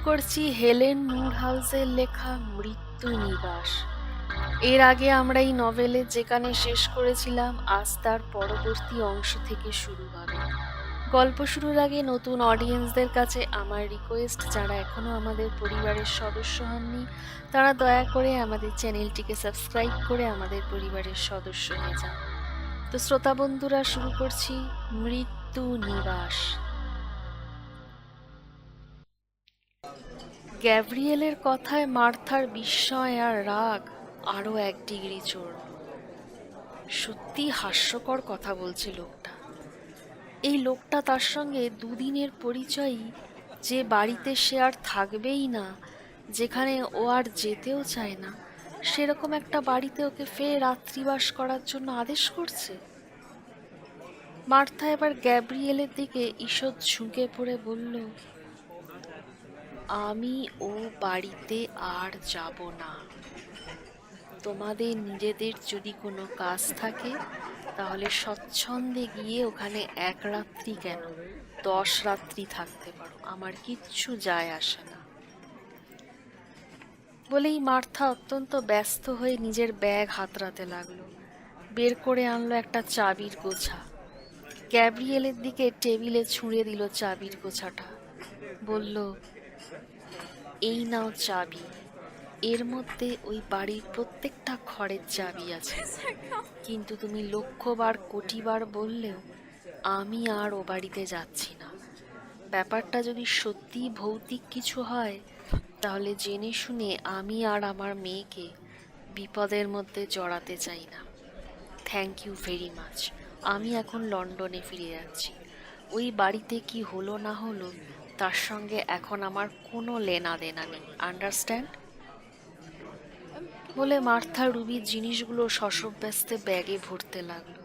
করছি হেলেন মুরহাউসের লেখা মৃত্যু নিবাস। এর আগে আমরা এই নভেলে যেখানে শেষ করেছিলাম, আজ তার পরবর্তী অংশ থেকে শুরু হবে। গল্প শুরুর আগে নতুন অডিয়েন্সদের কাছে আমার রিকোয়েস্ট, যারা এখনো আমাদের পরিবারের সদস্য হননি তারা দয়া করে আমাদের চ্যানেলটিকে সাবস্ক্রাইব করে আমাদের পরিবারের সদস্য হয়ে যান। তো শ্রোতা বন্ধুরা, শুরু করছি মৃত্যু নিবাস। গ্যাব্রিয়েলের কথায় মার্থার বিস্ময় আর রাগ আরো 1 ডিগ্রি চড়ল। সত্যি হাস্যকর কথা বলছে লোকটা। এই লোকটা তার সঙ্গে দুদিনের পরিচয়ই, যে বাড়িতে সে আর থাকবেই না, যেখানে ও আর যেতেও চায় না, সেরকম একটা বাড়িতে ওকে ফের রাত্রিবাস করার জন্য আদেশ করছে। মার্থা এবার গ্যাব্রিয়েলের দিকে ঈষৎ ঝুঁকে পড়ে বলল, আমি ও বাড়িতে আর যাব না। তোমাদের নিজেদের যদি কোনো কাজ থাকে তাহলে স্বচ্ছন্দে গিয়ে ওখানে 1 রাত্রি কেন 10 রাত্রি থাকতে পারো, আমার কিচ্ছু যায় আসে না। বলেই মার্থা অত্যন্ত ব্যস্ত হয়ে নিজের ব্যাগ হাতড়াতে লাগলো। বের করে আনলো একটা চাবির গোছা। গ্যাব্রিয়েলের দিকে টেবিলে ছুঁড়ে দিল চাবির গোছাটা। বলল, এই নাও চাবি। এর মধ্যে ওই বাড়ির প্রত্যেকটা ঘরের চাবি আছে, কিন্তু তুমি লক্ষবার কোটিবার বললেও আমি আর ও বাড়িতে যাচ্ছি না। ব্যাপারটা যদি সত্যি ভৌতিক কিছু হয় তাহলে জেনে শুনে আমি আর আমার মেয়েকে বিপদের মধ্যে জড়াতে চাই না। Thank you very much. আমি এখন লন্ডনে ফিরে যাচ্ছি। ওই বাড়িতে কি হলো না হলো তার সঙ্গে এখন আমার কোনো লেনা দেনা নেই, আন্ডারস্ট্যান্ড? বলে মার্থা রুবির জিনিসগুলো শশব্যস্তে ব্যাগে ভরতে লাগলো।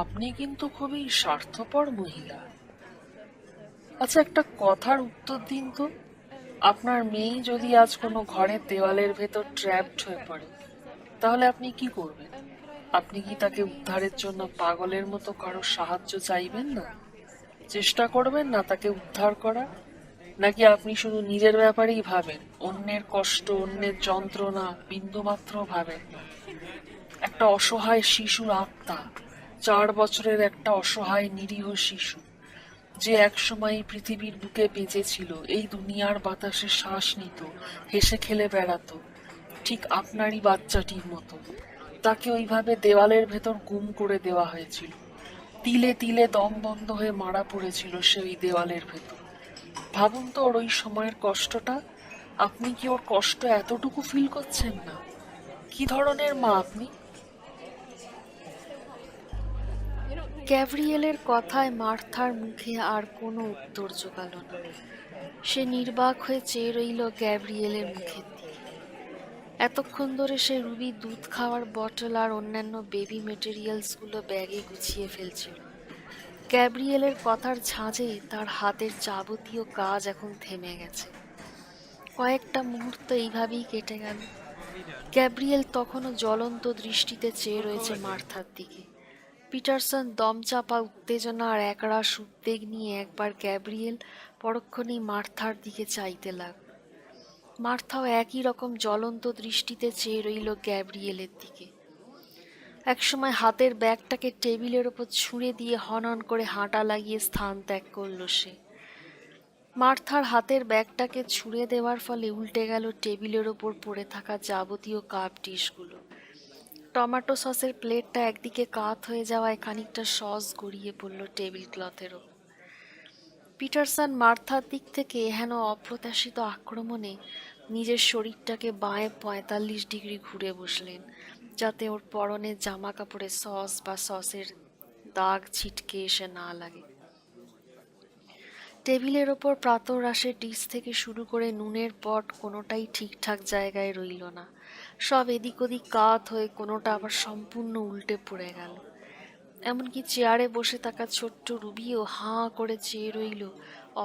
আপনি কিন্তু খুবই স্বার্থপর মহিলা। আচ্ছা, একটা কথার উত্তর দিন তো। আপনার মেয়ে যদি আজ কোনো ঘরের দেওয়ালের ভেতর ট্র্যাপড হয়ে পড়ে, তাহলে আপনি কি করবেন? আপনি কি তাকে উদ্ধারের জন্য পাগলের মতো কারো সাহায্য চাইবেন না? চেষ্টা করবেন না তাকে উদ্ধার করা? নাকি আপনি শুধু নিজের ব্যাপারেই ভাবেন, অন্যের কষ্ট, অন্যের যন্ত্রণা বিন্দুমাত্র ভাবেন না? একটা অসহায় শিশুর আত্মা, 4 বছরের একটা অসহায় নিরীহ শিশু, যে একসময় এই পৃথিবীর বুকে বেঁচে ছিল, এই দুনিয়ার বাতাসে শ্বাস নিত, হেসে খেলে বেড়াতো, ঠিক আপনারই বাচ্চাটির মতো। তাকে ওইভাবে দেওয়ালের ভেতর গুম করে দেওয়া হয়েছিল। তিলে তিলে দম বন্ধ হয়ে মারা পড়েছিল সে ওই দেওয়ালের ভেতর। ভাবুন তো ওর ওই সময়ের কষ্টটা। আপনি কি ওর কষ্ট এতটুকু ফিল করছেন না? কি ধরনের মা আপনি? গ্যাব্রিয়েলের কথায় মার্থার মুখে আর কোনো উত্তর জোগালো না। সে নির্বাক হয়ে চেয়ে রইল গ্যাব্রিয়েলের মুখের দিকে। এতক্ষণ ধরে সে রুবি দুধ খাওয়ার বটল আর অন্যান্য বেবি মেটেরিয়ালসগুলো ব্যাগে গুছিয়ে ফেলছিল। গ্যাব্রিয়েলের কথার ঝাঁজে তার হাতের যাবতীয় কাজ এখন থেমে গেছে। কয়েকটা মুহূর্ত এইভাবেই কেটে গেল। গ্যাব্রিয়েল তখনও জ্বলন্ত দৃষ্টিতে চেয়ে রয়েছে মার্থার দিকে। পিটারসন দমচাপা উত্তেজনা আর একরাশ উদ্বেগ নিয়ে একবার গ্যাব্রিয়েল, পরক্ষণেই মার্থার দিকে চাইতে লাগল। মার্থাও একই রকম জ্বলন্ত দৃষ্টিতে চেয়ে রইল গ্যাব্রিয়েলের দিকে। একসময় হাতের ব্যাগটাকে টেবিলের ওপর ছুঁড়ে দিয়ে হনহন করে হাঁটা লাগিয়ে স্থান ত্যাগ করল সে। মার্থার হাতের ব্যাগটাকে ছুঁড়ে দেওয়ার ফলে উল্টে গেল টেবিলের ওপর পড়ে থাকা যাবতীয় কাপ ডিশগুলো। টমেটো সসের প্লেটটা একদিকে কাত হয়ে যাওয়ায় খানিকটা সস গড়িয়ে পড়ল টেবিল ক্লথের ওপর। পিটারসন মার্থার দিক থেকে হেন অপ্রত্যাশিত আক্রমণে নিজের শরীরটাকে বাঁয়ে 45 ডিগ্রি ঘুরে বসলেন, যাতে ওর পরনের জামা কাপড়ে সস বা সসের দাগ ছিটকে এসে না লাগে। টেবিলের ওপর প্রাতরাশের ডিশ থেকে শুরু করে নুনের পট কোনোটাই ঠিকঠাক জায়গায় রইল না। সব এদিক ওদিক কাত হয়ে কোনোটা আবার সম্পূর্ণ উল্টে পড়ে গেল। এমনকি চেয়ারে বসে থাকা ছোট্ট রুবিও হাঁ করে চেয়ে রইল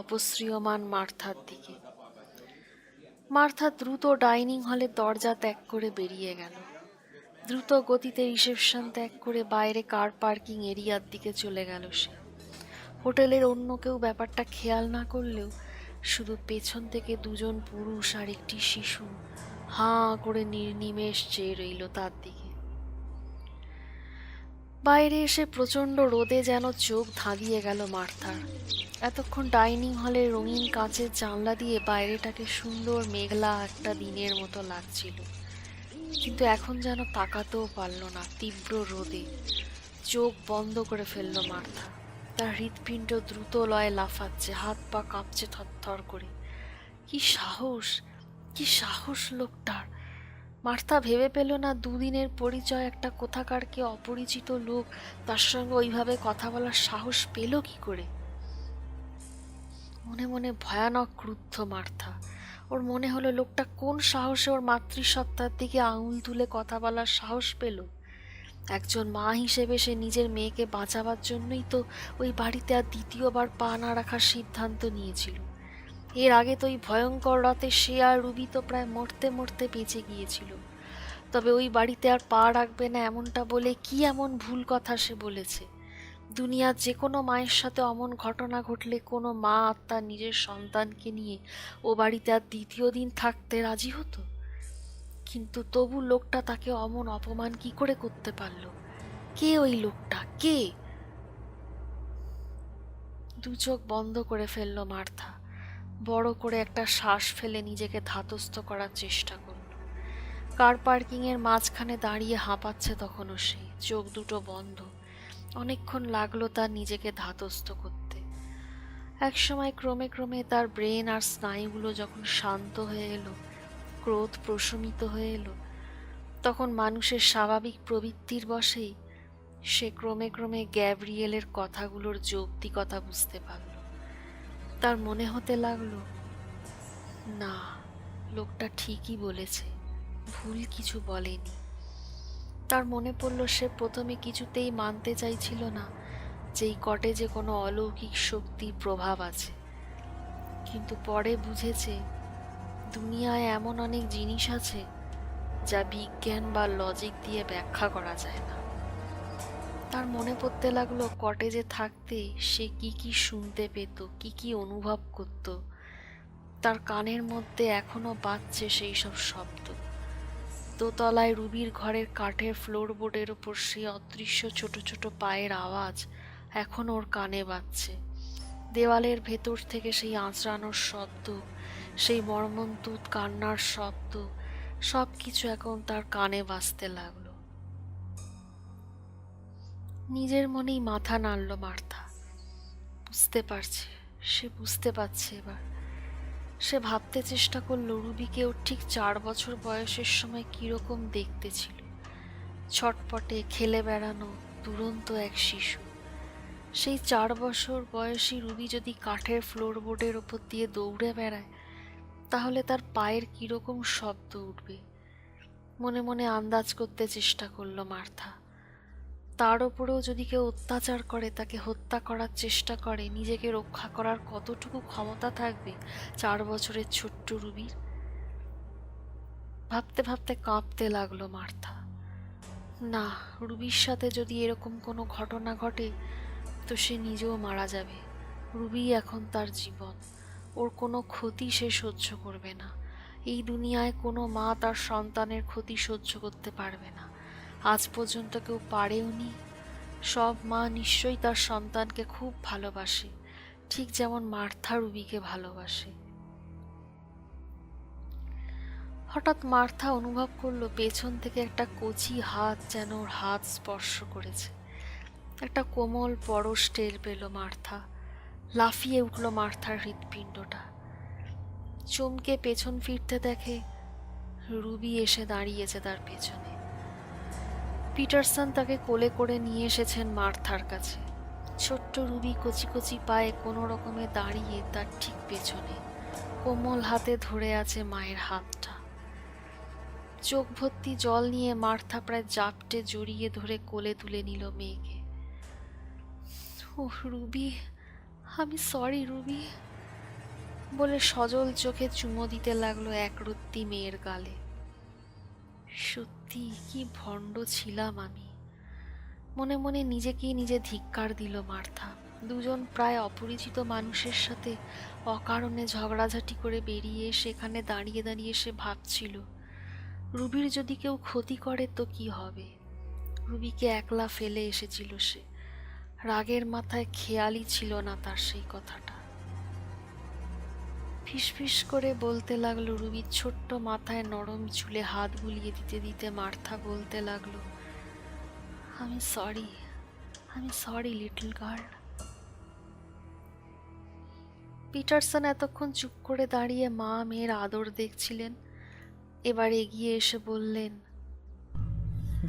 অপসৃয়মান মার্থার দিকে। মার্থা দ্রুত ডাইনিং হলের দরজা ত্যাগ করে বেরিয়ে গেল। দ্রুত গতিতে রিসেপশন ত্যাগ করে বাইরে কার পার্কিং এরিয়ার দিকে চলে গেল সে। হোটেলের অন্য কেউ ব্যাপারটা খেয়াল না করলেও শুধু পেছন থেকে দুজন পুরুষ আর একটি শিশু হাঁ করে নির্নিমেষ চেয়ে রইল তার দিকে। বাইরে এসে প্রচণ্ড রোদে যেন চোখ ধাঁধিয়ে গেল মার্থার। এতক্ষণ ডাইনিং হলের রঙিন কাঁচের জানলা দিয়ে বাইরেটাকে সুন্দর মেঘলা একটা দিনের মতো লাগছিল, কিন্তু এখন যেন তাকাতেও পারল না তীব্র রোদে। চোখ বন্ধ করে ফেলল মার্থা। তার হৃৎপিণ্ড দ্রুত লয়ে লাফাচ্ছে, হাত পা কাঁপছে থরথর করে। কি সাহস, কি সাহস লোকটার! মার্থা ভেবে পেল না দুদিনের পরিচয় একটা কোথাকার কে অপরিচিত লোক তার সঙ্গে ওইভাবে কথা বলার সাহস পেল কি করে। মনে মনে ভয়ানক ক্রুদ্ধ মার্থা। ওর মনে হলো লোকটা কোন সাহসে ওর মাতৃসত্তার দিকে আঙুল তুলে কথা বলার সাহস পেল। একজন মা হিসেবে সে নিজের মেয়েকে বাঁচাবার জন্যই তো ওই বাড়িতে আর দ্বিতীয়বার পা না রাখার সিদ্ধান্ত নিয়েছিল। এর আগে তো ওই ভয়ঙ্কর রাতে সে আর রুবি তো প্রায় মরতে মরতে বেঁচে গিয়েছিল। তবে ওই বাড়িতে আর পা রাখবে না এমনটা বলে কি এমন ভুল কথা সে বলেছে? দুনিয়ার যে কোনো মায়ের সাথে অমন ঘটনা ঘটলে কোনো মা আর তার নিজের সন্তানকে নিয়ে ও বাড়িতে আর দ্বিতীয় দিন থাকতে রাজি হতো? কিন্তু তবু লোকটা তাকে অমন অপমান কি করে করতে পারলো? কে ওই লোকটা, কে? দু চোখ বন্ধ করে ফেলল মার্থা। বড় করে একটা শ্বাস ফেলে নিজেকে ধাতস্থ করার চেষ্টা করল। কার পার্কিং এর মাঝখানে দাঁড়িয়ে হাঁপাচ্ছে তখনও সে, চোখ দুটো বন্ধ। অনেকক্ষণ লাগলো তার নিজেকে ধাতস্থ করতে। একসময় ক্রমে ক্রমে তার ব্রেন আর স্নায়ুগুলো যখন শান্ত হয়ে এলো, ক্রোধ প্রশমিত হয়ে এলো, তখন মানুষের স্বাভাবিক প্রবৃত্তির বশেই সে ক্রমে ক্রমে গ্যাব্রিয়েলের কথাগুলোর যৌক্তিকতা বুঝতে পারল। তার মনে হতে লাগলো, না, লোকটা ঠিকই বলেছে, ভুল কিছু বলেনি। তার মনে পড়ল সে প্রথমে কিছুতেই মানতে চাইছিল না যে এই কটেজে কোনো অলৌকিক শক্তির প্রভাব আছে, কিন্তু পরে বুঝেছে দুনিয়ায় এমন অনেক জিনিস আছে যা বিজ্ঞান বা লজিক দিয়ে ব্যাখ্যা করা যায় না। তার মনে পড়তে লাগলো কটেজে থাকতে সে কি কি শুনতে পেত, কি কি অনুভব করত। তার কানের মধ্যে এখনো বাজছে সেই সব শব্দ। দোতলায় রুবির ঘরের কাঠের ফ্লোরবোর্ডের ওপর সেই অদৃশ্য ছোট ছোট পায়ের আওয়াজ এখন ওর কানে বাজছে। দেওয়ালের ভেতর থেকে সেই আঁচড়ানোর শব্দ, সেই মর্মন্তুদ কান্নার শব্দ, সব কিছু এখন তার কানে বাজতে লাগলো। নিজের মনেই মাথা নাড়ল মার্থা। বুঝতে পারছে, সে বুঝতে পারছে এবার। সে ভাবতে চেষ্টা করলো রুবিকে ওর ঠিক 4 বছর বয়সের সময় কিরকম দেখতে ছিল। ছটপটে খেলে বেড়ানো দুরন্ত এক শিশু। সেই 4 বছর বয়সী রুবি যদি কাঠের ফ্লোরবোর্ডের ওপর দিয়ে দৌড়ে বেড়ায়, তাহলে তার পায়ের কিরকম শব্দ উঠবে। মনে মনে আন্দাজ করতে চেষ্টা করলো মার্থা। তার ওপরেও যদি কেউ অত্যাচার করে, তাকে হত্যা করার চেষ্টা করে, নিজেকে রক্ষা করার কতটুকু ক্ষমতা থাকবে 4 বছরের ছোট্ট রুবির? ভাবতে ভাবতে কাঁপতে লাগলো মার্থা। না, রুবির সাথে যদি এরকম কোনো ঘটনা ঘটে তো সে নিজেও মারা যাবে। রুবি এখন তার জীবন, ওর কোনো ক্ষতি সে সহ্য করবে না। এই দুনিয়ায় কোনো মা তার সন্তানের ক্ষতি সহ্য করতে পারবে না। আজ পর্যন্ত কেউ পারেওনি। সব মা নিশ্চয়ই তার সন্তানকে খুব ভালোবাসে, ঠিক যেমন মার্থা রুবিকে ভালোবাসে। হঠাৎ মার্থা অনুভব করলো পেছন থেকে একটা কচি হাত যেন ওর হাত স্পর্শ করেছে। একটা কোমল পরশ টের পেল মার্থা। লাফিয়ে উঠল মার্থার হৃৎপিণ্ডটা। চমকে পেছন ফিরতে দেখে রুবি এসে দাঁড়িয়েছে তার পেছনে। পিটারসন তাকে কোলে করে নিয়ে এসেছেন মার্থার কাছে। ছোট্ট রুবি কচি কচি পায়ে কোনো রকমে দাঁড়িয়ে তার ঠিক পেছনে, কোমল হাতে ধরে আছে মায়ের হাতটা। চোখ ভর্তি জল নিয়ে মার্থা প্রায় জাপটে জড়িয়ে ধরে কোলে তুলে নিল মেয়েকে। ওহ রুবি, আমি সরি রুবি বলে সজল চোখে চুমো দিতে লাগলো একরত্তি মেয়ের গালে। সত্যি কি ভণ্ড ছিলাম আমি, মনে মনে নিজেকেই নিজে ধিক্কার দিল মার্থা। দুজন প্রায় অপরিচিত মানুষের সাথে অকারণে ঝগড়াঝাটি করে বেরিয়ে সেখানে দাঁড়িয়ে দাঁড়িয়ে সে ভাবছিল, রুবির যদি কেউ ক্ষতি করে তো কি হবে। রুবিকে একলা ফেলে এসেছিল সে, রাগের মাথায় খেয়ালই ছিল না তার সেই কথাটা। ফিসফিস করে বলতে লাগলো রুবির ছোট্ট মাথায় নরম চুলে হাত বুলিয়ে দিতে দিতে মার্থা বলতে লাগলো, আমি সরি, আমি সরি লিটল গার্ল। পিটারসন এতক্ষণ চুপ করে দাঁড়িয়ে মা মেয়ের আদর দেখছিলেন। এবার এগিয়ে এসে বললেন,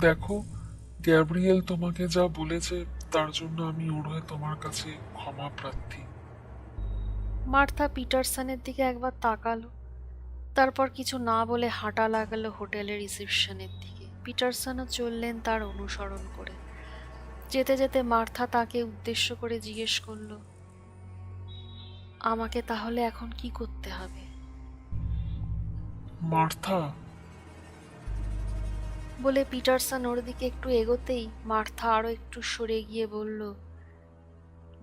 দেখো, গ্যাব্রিয়েল তোমাকে যা বলেছে তার জন্য আমি ওর হয়ে তোমার কাছে ক্ষমা প্রার্থী। মার্থা পিটারসনের দিকে একবার তাকালো, তারপর কিছু না বলে হাঁটা লাগালো হোটেলের রিসেপশনের দিকে। পিটারসনও চললেন তার অনুসরণ করে। যেতে যেতে মার্থা তাকে উদ্দেশ্য করে জিজ্ঞেস করলো, আমাকে তাহলে এখন কি করতে হবে? মার্থা, বলে পিটারসন ওর দিকে একটু এগোতেই মার্থা আরো একটু সরে গিয়ে বলল,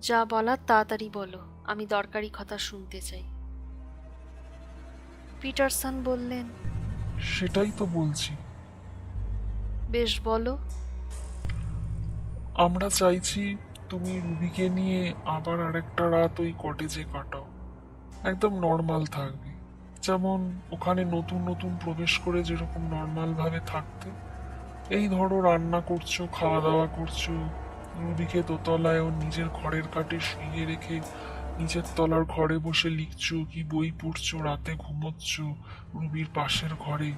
যা বলার তাড়াতাড়ি বলো, আমি দরকারি কথা শুনতে চাই। পিটারসন বললেন, সেটাই তো বলছি। বেশ বলো। আমরা চাইছি তুমি রুবিকে নিয়ে আবার আরেকটা রাত ওই কটেজে কাটাও। একদম নর্মাল থাকবে, যেমন ওখানে নতুন নতুন প্রবেশ করে যেরকম নর্মাল ভাবে থাকতে। এই ধরো রান্না করছো, খাওয়া দাওয়া করছো, রুবিকে দোতলায় ওর নিজের ঘরের কাটে শুইয়ে রেখে নিচের তলার ঘরে বসে লিখছো কি বই পড়ছো, রাতে ঘুমোচ্ছ রুবির পাশের ঘরে।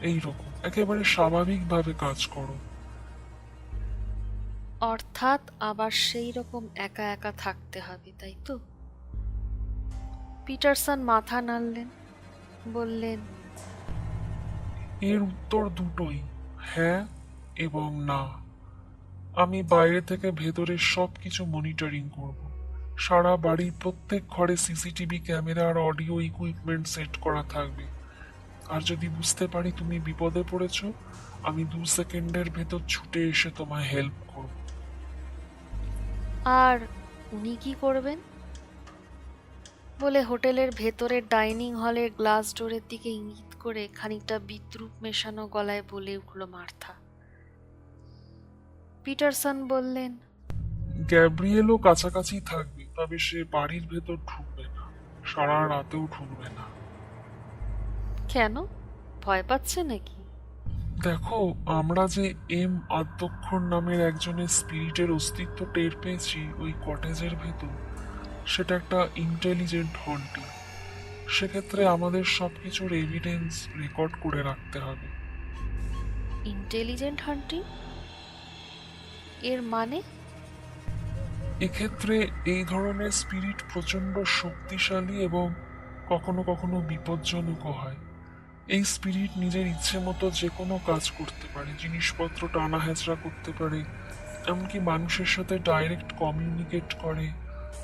এই রকম একেবারে স্বাভাবিকভাবে কাজ করো। অর্থাৎ আবার সেই রকম একা একা থাকতে হবে, তাই তো? পিটারসন মাথা নাড়লেন, বললেন, এর উত্তর দুটোই, হ্যাঁ এবং না। আমি বাইরে থেকে ভেতরের সবকিছু মনিটরিং করব। সারা বাড়ির প্রত্যেক ঘরে সিসিটিভি ক্যামেরা আর অডিও ইকুইপমেন্ট সেট করা থাকবে। আর যদি বুঝতে পারি তুমি বিপদে পড়েছো, আমি 2 সেকেন্ডের ভেতর ছুটে এসে তোমায় হেল্প করব। আর উনি কি করবেন? বলে হোটেলের ভেতরের ডাইনিং হলের গ্লাস ডোরের দিকে ইঙ্গিত করে খানিকটা বিদ্রূপ মেশানো গলায় বলে উঠল মার্থা। পিটারসন বললেন, গ্যাব্রিয়েলও কাছাকাছি থাকবে, তবে সে বাড়ির ভেতর ঢুকবে না, সারা রাতেও ঢুকবে না। কেন, ভয় পাচ্ছে নাকি? দেখো, আমরা যে আদ্যক্ষর নামের একজনের স্পিরিটের অস্তিত্ব টের পেয়েছি ওই কটেজের ভেতর, সেটা একটা ইন্টেলিজেন্ট হন্টিং। সেক্ষেত্রে আমাদের সবকিছুর এভিডেন্স রেকর্ড করে রাখতে হবে। ইন্টেলিজেন্ট হান্টিং এর মানে? এক্ষেত্রে এই ধরনের স্পিরিট প্রচন্ড শক্তিশালী এবং কখনো কখনো বিপজ্জনকও হয়। এই স্পিরিট নিজের ইচ্ছে মতো যে কোনো কাজ করতে পারে, জিনিসপত্র টানা হেঁচড়া করতে পারে, এমনকি মানুষের সাথে ডাইরেক্ট কমিউনিকেট করে,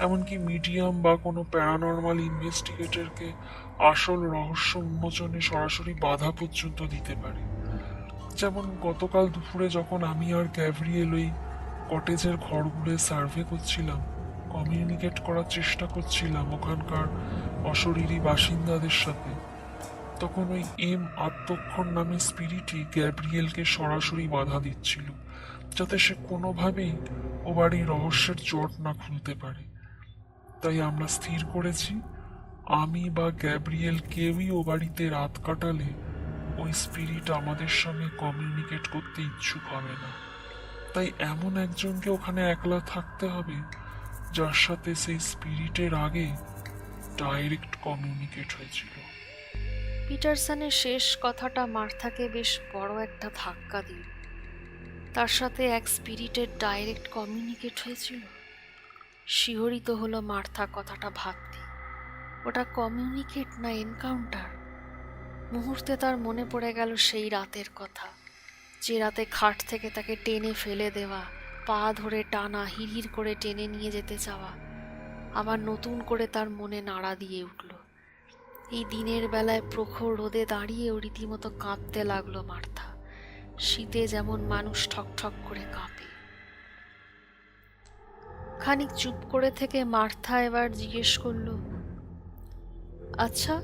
এমনকি মিডিয়াম বা কোনো প্যারানর্মাল ইনভেস্টিগেটরকে আসল রহস্য উন্মোচনে সরাসরি বাধা পর্যন্ত দিতে পারে। যেমন গতকাল দুপুরে যখন আমি আর গ্যাব্রিয়েল ওই কটেজের ঘরগুলো সার্ভে করছিলাম, কমিউনিকেট করার চেষ্টা করছিলাম ওখানকার অশরীরী বাসিন্দাদের সাথে, তখন ওই আত্মক্ষর নামে স্পিরিটই গ্যাব্রিয়েলকে সরাসরি বাধা দিচ্ছিল, যাতে সে কোনোভাবেই ও বাড়ির রহস্যের জট না খুলতে পারে। তাই আমরা স্থির করেছি, আমি বা গ্যাব্রিয়েল কেউই ও বাড়িতে রাত কাটালে ওই স্পিরিট আমাদের সঙ্গে কমিউনিকেট করতে ইচ্ছুক হবে না। তাই এমন একজনকে ওখানে একলা থাকতে হবে যার সাথে সেই স্পিরিটের আগে ডাইরেক্ট কমিউনিকেট হয়েছিল। পিটারসনের শেষ কথাটা মার্থাকে বেশ বড় একটা ধাক্কা দিল। তার সাথে এক স্পিরিটের ডাইরেক্ট কমিউনিকেট হয়েছিল। শিহরিত হলো মার্থা কথাটা ভাবতে। ওটা কমিউনিকেট না এনকাউন্টার? মুহূর্তে তার মনে পড়ে গেল সেই রাতের কথা, যে রাতে খাট থেকে তাকে টেনে ফেলে দেওয়া, পা ধরে টানা, হিড়হিড় করে টেনে নিয়ে যেতে চাওয়া আবার নতুন করে তার মনে নাড়া দিয়ে উঠল। এই দিনের বেলায় প্রখর রোদে দাঁড়িয়েও রীতিমতো কাঁপতে লাগলো মার্থা, শীতে যেমন মানুষ ঠকঠক করে কাঁপে। খানিক চুপ করে থেকে মার্থা এবার জিজ্ঞেস করলো, আচ্ছা,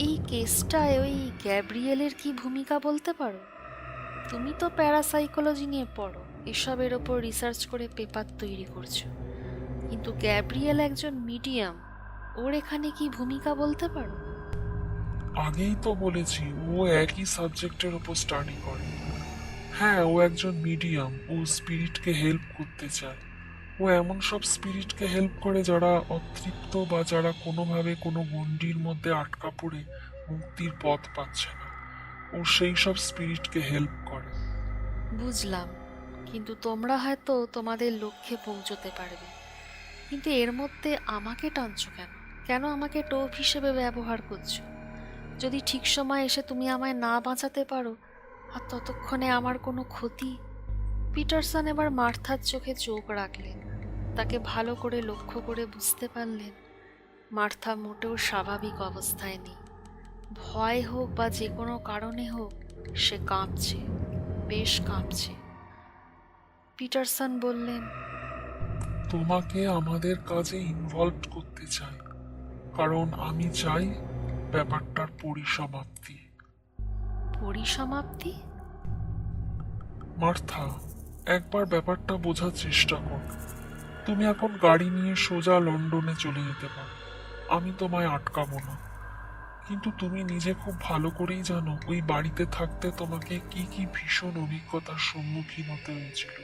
এই কেসটায় ওই গ্যাব্রিয়েলের কি ভূমিকা বলতে পারো? তুমি তো প্যারাসাইকোলজি নিয়ে পড়ো, এসবের ওপর রিসার্চ করে পেপার তৈরি করছো, কিন্তু গ্যাব্রিয়েল একজন মিডিয়াম, ওর এখানে কি ভূমিকা বলতে পারো? আগেই তো বলেছি ও একই সাবজেক্টের উপর স্টাডি করে। হ্যাঁ, ও একজন মিডিয়াম, ও স্পিরিটকে হেল্প করতে চায়। ও এমন সব স্পিরিটকে হেল্প করে যারা অতৃপ্ত বা যারা কোনোভাবে কোনো গণ্ডির মধ্যে আটকা পড়ে মুক্তির পথ পাচ্ছে না, ও সেই সব স্পিরিটকে হেল্প করে। বুঝলাম, কিন্তু তোমরা হয়তো তোমাদের লক্ষ্যে পৌঁছতে পারবে, কিন্তু এর মধ্যে আমাকে টানছো কেন? কেন আমাকে টোপ হিসেবে ব্যবহার করছো? যদি ঠিক সময় এসে তুমি আমায় না বাঁচাতে পারো, আর ততক্ষণে আমার কোনো ক্ষতি? পিটারসন এবার মার্থার চোখে চোখ রাখলেন। তাকে ভালো করে লক্ষ্য করে বুঝতে পারলেন মার্থা মোটেও স্বাভাবিক অবস্থায় নেই। ভয় হোক বা যে কোনো কারণে হোক, সে কাঁপছে, বেশ কাঁপছে। পিটারসন বললেন, তোমাকে আমাদের কাজে ইনভলভ করতে চাই, কারণ আমি চাই ব্যাপারটার পরিসমাপ্তি। পরিসমাপ্তি? মার্থা, একবার ব্যাপারটা বোঝার চেষ্টা কর। তুমি এখন গাড়ি নিয়ে সোজা লন্ডনে চলে যেতে পারো, আমি তোমায় আটকাবো না। কিন্তু তুমি নিজে খুব ভালো করেই জানো ওই বাড়িতে থাকতে তোমাকে কি কি ভীষণ অভিজ্ঞতার সম্মুখীন হতে হয়েছিল।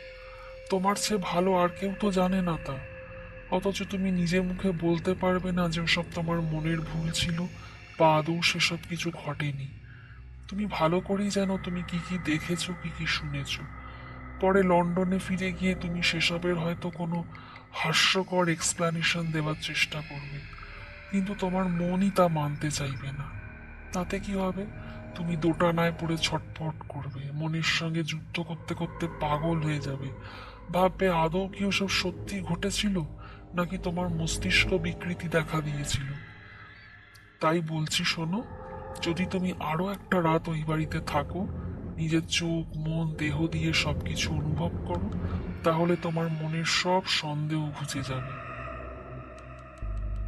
তোমার চেয়ে ভালো আর কেউ তো জানে না তা। অথচ তুমি নিজে মুখে বলতে পারবে না যে ওসব তোমার মনের ভুল ছিল বা আদৌ সেসব কিছু ঘটেনি। তুমি ভালো করেই জানো তুমি কি কি দেখেছো, কি কি শুনেছো। পরে লন্ডনে ফিরে গিয়ে তুমি সেসবের হয়তো কোনো হাস্যকর এক্সপ্লানেশন দেওয়ার চেষ্টা করবে, কিন্তু তোমার মনই তা মানতে চাইবে না। তাতে কি হবে? তুমি দোটানায় পড়ে ছটফট করবে, মনের সঙ্গে যুদ্ধ করতে করতে পাগল হয়ে যাবে, ভাববে আদৌ কি ওসব সত্যি ঘটেছিল নাকি তোমার মস্তিষ্ক বিকৃতি দেখা দিয়েছিল। তাই বলছি শোনো, যদি তুমি আরো একটা রাত ওই বাড়িতে থাকো, নিজের চোখ মন দেহ দিয়ে সবকিছু অনুভব করো, তাহলে তোমার মনের সব সন্দেহ ঘুচে যাবে।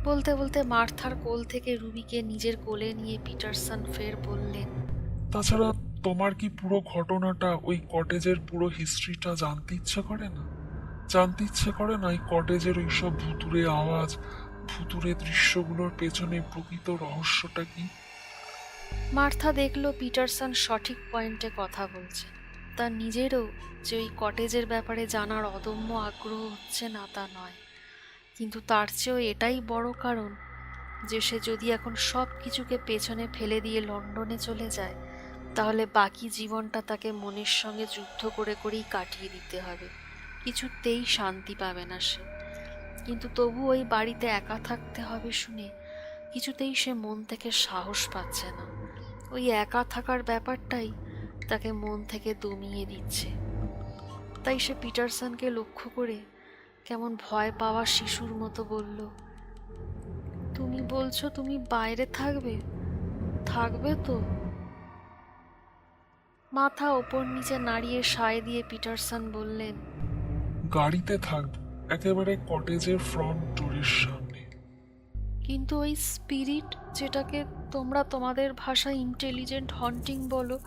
বলতে বলতে মার্থার কোল থেকে রুবিকে নিজের কোলে নিয়ে পিটারসন ফের বললেন, তাছাড়া তোমার কি পুরো ঘটনাটা, ওই কটেজের পুরো হিস্ট্রিটা জানতে ইচ্ছে করে না? জানতে ইচ্ছে করে না এই কটেজের ওইসব ভুতুড়ে আওয়াজ, ভুতুড়ে দৃশ্যগুলোর পেছনে প্রকৃত রহস্যটা কি? মার্থা দেখল পিটারসন সঠিক পয়েন্টে কথা বলছে। তার নিজেরও যে ওই কটেজের ব্যাপারে জানার অদম্য আগ্রহ হচ্ছে না তা নয়, কিন্তু তার চেয়েও এটাই বড় কারণ যে সে যদি এখন সব কিছুকে পেছনে ফেলে দিয়ে লন্ডনে চলে যায়, তাহলে বাকি জীবনটা তাকে মনের সঙ্গে যুদ্ধ করে করেই কাটিয়ে দিতে হবে। কিছুতেই শান্তি পাবে না সে। কিন্তু তবু ওই বাড়িতে একা থাকতে হবে শুনে কিছুতেই সে মন থেকে সাহস পাচ্ছে না। ওই একা থাকার ব্যাপারটাই তাকে মন থেকে দমিয়ে দিচ্ছে। তাই সে পিটারসনকে লক্ষ্য করে কেমন ভয় পাওয়া শিশুর মতো বলল, তুমি বলছো তুমি বাইরে থাকবে? থাকবে তো? মাথা ওপর নিচে নাড়িয়ে সায় দিয়ে পিটারসন বললেন, গাড়িতে থাকবো, একেবারে কটেজের ফ্রন্ট ডোরের সামনে। কিন্তু ওই স্পিরিট, যেটাকে তোমরা তোমাদের ভাষায় ইন্টেলিজেন্ট হন্টিং বলো,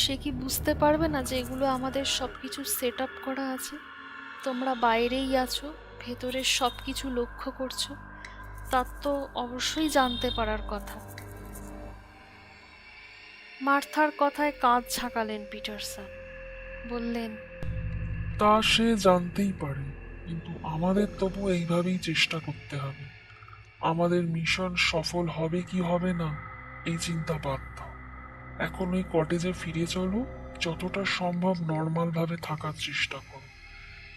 সে কি বুঝতে পারবে না যে এগুলো আমাদের সব কিছু সেট আপ করা আছে? তোমরা বাইরেই আছো, ভেতরের সব কিছু লক্ষ্য করছো, তার তো অবশ্যই জানতে পারার কথা। মার্থার কথায় কাঁধ ঝাঁকালেন পিটারসন। বললেন, তা সে জানতেই পারে, কিন্তু আমাদের তবু এইভাবেই চেষ্টা করতে হবে। আমাদের মিশন সফল হবে কি হবে না এই চিন্তা বাদ দাও। এখন ওই কটেজে ফিরে চলো, যতটা সম্ভব নর্মাল ভাবে থাকার চেষ্টা করো।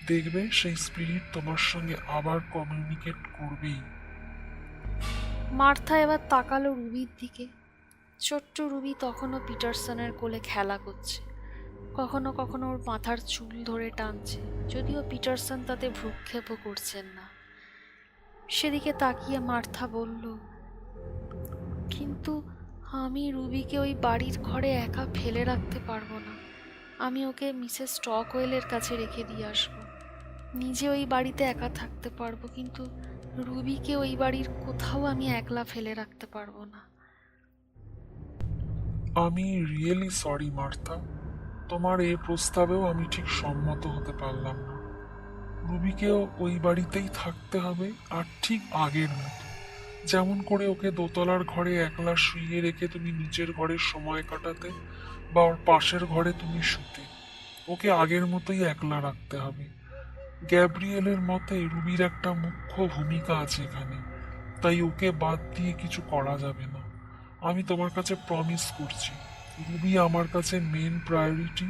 দেখবে সেই স্পিরিট তোমার সঙ্গে আবার কমিউনিকেট করবেই। মার্থা এবার তাকালো রুবির দিকে। ছোট্ট রুবি তখনও পিটারসনের কোলে খেলা করছে, কখনো কখনো ওর মাথার চুল ধরে টানছে, যদিও পিটারসন তাতে ভ্রুক্ষেপও করছেন না। সেদিকে তাকিয়ে মার্থা বলল, কিন্তু আমি রুবিকে ওই বাড়ির ঘরে একা ফেলে রাখতে পারবো না। আমি ওকে মিসেস স্টকওয়েলের কাছে রেখে দিয়ে আসবো। নিজে ওই বাড়িতে একা থাকতে পারবো, কিন্তু রুবিকে ওই বাড়ির কোথাও আমি একলা ফেলে রাখতে পারবো না। আমি রিয়েলি সরি মার্থা, তোমার এই প্রস্তাবেও আমি ঠিক সম্মত হতে পারলাম না। রুবিকেও ওই বাড়িতেই থাকতে হবে, আর ঠিক আগের মতো, যেমন করে ওকে দোতলার ঘরে একলা শুইয়ে রেখে তুমি নিচের ঘরে সময় কাটাতে, বা ওর পাশের ঘরে তুমি শুতে, ওকে আগের মতোই একলা রাখতে হবে। গ্যাব্রিয়েলের মতে রুবির একটা মুখ্য ভূমিকা আছে এখানে, তাই ওকে বাদ দিয়ে কিছু করা যাবে না। আমি তোমার কাছে প্রমিস করছি, রুবি আমার কাছে মেন প্রায়োরিটি,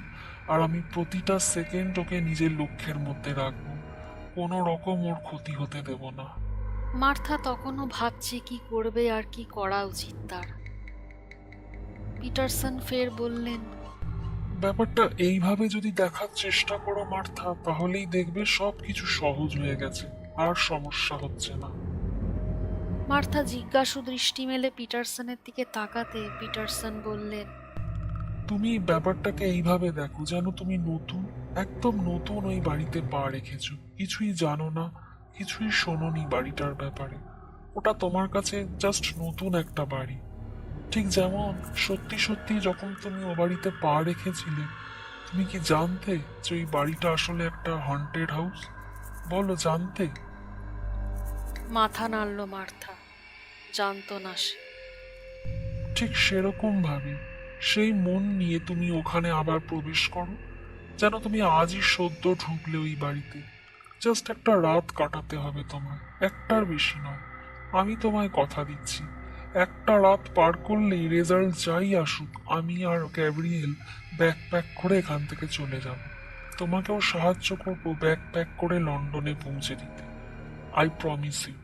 আর আমি প্রতিটা সেকেন্ড ওকে নিজের লক্ষ্যের মধ্যে রাখবো, কোনো রকম ওর ক্ষতি হতে দেব না। মার্থা তখনও ভাবছে কি করবে আর কি করা উচিত তার। পিটারসন ফের বললেন, ব্যাপারটা এইভাবে যদি দেখার চেষ্টা করো মার্থা, তাহলেই দেখবে সব কিছু সহজ হয়ে গেছে, আর সমস্যা হচ্ছে না। মার্থা জিজ্ঞাসু দৃষ্টি মেলে পিটারসনের দিকে তাকাতে পিটারসন বললেন, তুমি ব্যাপারটাকে এইভাবে দেখো যেন তুমি নতুন, একদম নতুন ওই বাড়িতে পা রেখেছো, কিছুই জানো না, কিছুই শোনোনি বাড়িটার ব্যাপারে। ওটা তোমার কাছে জাস্ট নতুন একটা বাড়ি। ঠিক যেমন সত্যি সত্যি যখন তুমি ও বাড়িতে পা রেখেছিলে, তুমি কি জানতে যে ওই বাড়িটা আসলে একটা হন্টেড হাউস? বলো, জানতে? মাথা নাড়ল মার্থা। জানতো না সে। ঠিক সেরকম ভাবে সেই মন নিয়ে তুমি ওখানে আবার প্রবেশ করো, যেন তুমি আজই সদ্য ঢুকলে ওই বাড়িতে। জাস্ট একটা রাত কাটাতে হবে তোমার, একটার বেশি নয়। আমি তোমায় কথা দিচ্ছি, একটা রাত পার করলেই রেজাল্ট যাই আসুক, আমি আর গ্যাব্রিয়েল ব্যাগ প্যাক করে এখান থেকে চলে যাব। তোমাকেও সাহায্য করবো ব্যাগ প্যাক করে লন্ডনে পৌঁছে দিতে। I promise you.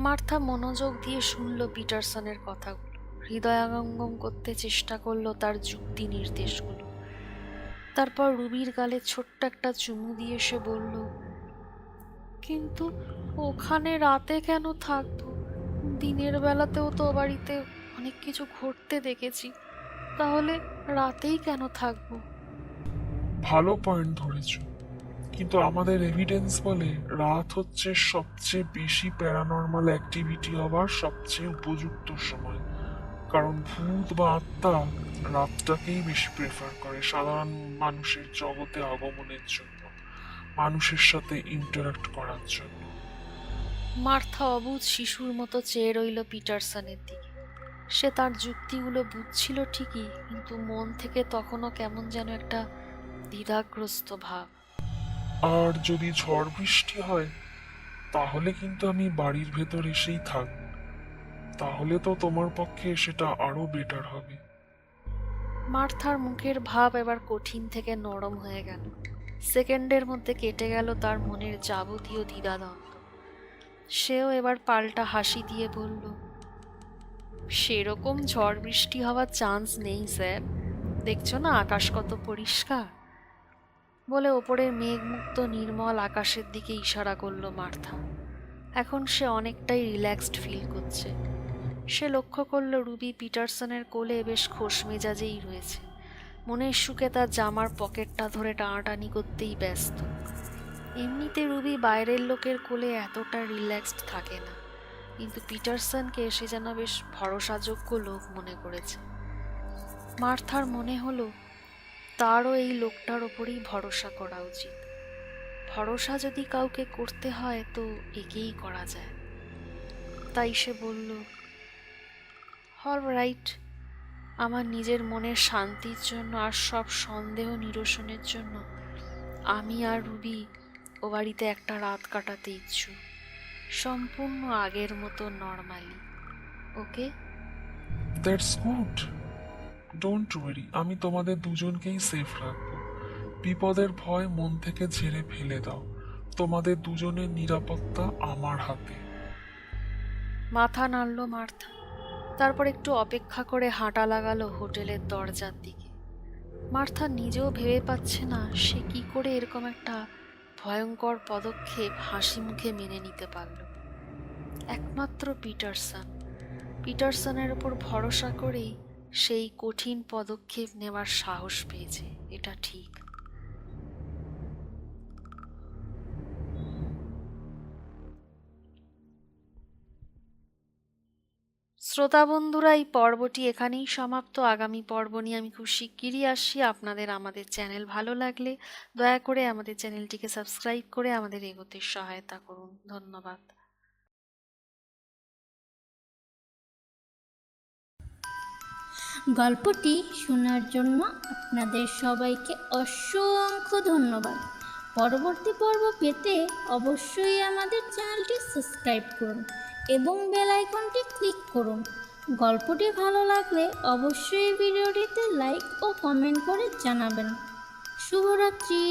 মার্থা মনোযোগ দিয়ে শুনল পিটারসনের কথাগুলো, হৃদয়াঙ্গম করতে চেষ্টা করলো তার যুক্তি নির্দেশগুলো। তারপর রুবির গালে ছোট্ট একটা চুমু দিয়ে সে বলল, কিন্তু ওখানে রাতে কেন থাকবো? দিনের বেলাতেও তো ও বাড়িতে অনেক কিছু ঘটতে দেখেছি, তাহলে রাতেই কেন থাকবো? ভালো পয়েন্ট ধরেছো, কিন্তু আমাদের এভিডেন্স বলে রাত হচ্ছে সবচেয়ে বেশি প্যারানর্মাল অ্যাক্টিভিটি হওয়ার সবচেয়ে উপযুক্ত সময়। কারণ ভূত বা আত্মা রাতটাকেই বেশি প্রেফার করে সাধারণ মানুষের জগতে আগমনের জন্য, মানুষের সাথে ইন্টারাক্ট করার জন্য। মার্থা অবুঝ শিশুর মতো চেয়ে রইল পিটারসনের দিকে। সে তার যুক্তিগুলো বুঝছিল ঠিকই, কিন্তু মন থেকে তখনও কেমন যেন একটা দ্বিধাগ্রস্ত ভাব। আর যদি ঝড় বৃষ্টি হয়, তাহলে কিন্তু আমি বাড়ির ভেতর এসেই থাকব। তাহলে তো তোমার পক্ষে সেটা আরো বেটার হবে। মার্থার মুখের ভাব এবার কঠিন থেকে নরম হয়ে গেল। সেকেন্ডের মধ্যে কেটে গেল তার মনের যাবতীয় দ্বিধাদ্বন্দ্ব। সেও এবার পাল্টা হাসি দিয়ে বলল, সেরকম ঝড় বৃষ্টি হওয়ার চান্স নেই স্যার, দেখছো না আকাশ কত পরিষ্কার। বলে ওপরের মেঘমুক্ত নির্মল আকাশের দিকে ইশারা করলো মার্থা। এখন সে অনেকটাই রিল্যাক্সড ফিল করছে। সে লক্ষ্য করলো রুবি পিটারসনের কোলে বেশ খোশ মেজাজেই রয়েছে, মনের সুখে তার জামার পকেটটা ধরে টানাটানি করতেই ব্যস্ত। এমনিতে রুবি বাইরের লোকের কোলে এতটা রিল্যাক্সড থাকে না, কিন্তু পিটারসনকে সে যেন বেশ ভরসাযোগ্য লোক মনে করেছে। মার্থার মনে হলো তারও এই লোকটার ওপরেই ভরসা করা উচিত। ভরসা যদি কাউকে করতে হয় তো একেই করা যায়। তাই সে বলল, অলরাইট, আমার নিজের মনের শান্তির জন্য আর সব সন্দেহ নিরসনের জন্য আমি আর রুবি ও বাড়িতে একটা রাত কাটাতে ইচ্ছুক, সম্পূর্ণ আগের মতো normally. Okay? That's good. Don't worry, আমি তোমাদের দুজনকেই সেফ রাখবো। বিপদের ভয় মন থেকে ঝেড়ে ফেলে দাও, তোমাদের দুজনের নিরাপত্তা আমার হাতে। মাথা নাড়ল মার্থা। তারপর একটু অপেক্ষা করে হাঁটা লাগালো হোটেলের দরজার দিকে। মার্থা নিজেও ভেবে পাচ্ছে না সে কি করে এরকম একটা ভয়ঙ্কর পদক্ষেপ হাসি মুখে মেনে নিতে পারল। একমাত্র পিটারসনের উপর ভরসা করেই সেই কঠিন পদক্ষেপ নেওয়ার সাহস পেয়েছে, এটা ঠিক। শ্রোতা বন্ধুরা, এই পর্বটি এখানেই সমাপ্ত। আগামী পর্ব নিয়ে আমি খুব শিগগিরই আসছি। আপনাদের আমাদের চ্যানেল ভালো লাগলে দয়া করে আমাদের চ্যানেলটিকে সাবস্ক্রাইব করে আমাদের এগোতে সহায়তা করুন। ধন্যবাদ। গল্পটি শোনার জন্য আপনাদের সবাইকে অসংখ্য ধন্যবাদ। পরবর্তী পর্ব পেতে অবশ্যই আমাদের চ্যানেলটি সাবস্ক্রাইব করুন এবং বেল আইকনটি ক্লিক করুন। গল্পটি ভালো লাগলে অবশ্যই ভিডিওটিতে লাইক ও কমেন্ট করে জানাবেন। শুভরাত্রি।